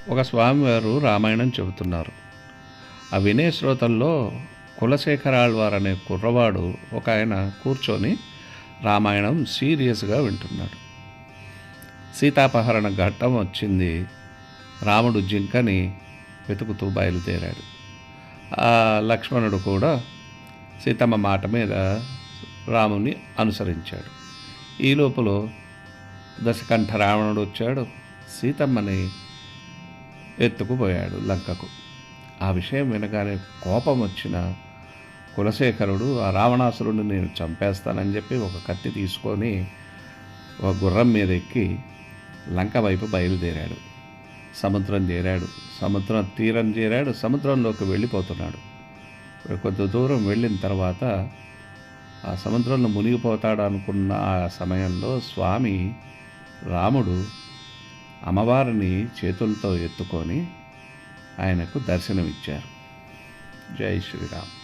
ఒక స్వామివారు రామాయణం చెబుతున్నారు. ఆ వినే శ్రోతల్లో కులశేఖరాళ్వార్ అనే కుర్రవాడు ఒక ఆయన కూర్చొని రామాయణం సీరియస్గా వింటున్నాడు. సీతాపహరణ ఘట్టం వచ్చింది. రాముడు జింకని వెతుకుతూ బయలుదేరాడు. ఆ లక్ష్మణుడు కూడా సీతమ్మ మాట మీద రాముని అనుసరించాడు. ఈ లోపల దశకంఠ రావణుడు వచ్చాడు. సీతమ్మని ఎత్తుకుపోయాడు లంకకు. ఆ విషయం వినగానే కోపం వచ్చిన కులశేఖరుడు ఆ రావణాసురుడిని నేను చంపేస్తానని చెప్పి ఒక కత్తి తీసుకొని ఒక గుర్రం మీద ఎక్కి లంక వైపు బయలుదేరాడు. సముద్రం చేరాడు. సముద్రం తీరం చేరాడు. సముద్రంలోకి వెళ్ళిపోతున్నాడు. కొంత దూరం వెళ్ళిన తర్వాత ఆ సముద్రంలో మునిగిపోతాడు అనుకున్న ఆ సమయంలో స్వామి రాముడు అమ్మవారిని చేతులతో ఎత్తుకొని ఆయనకు దర్శనమిచ్చారు. జై శ్రీరామ్.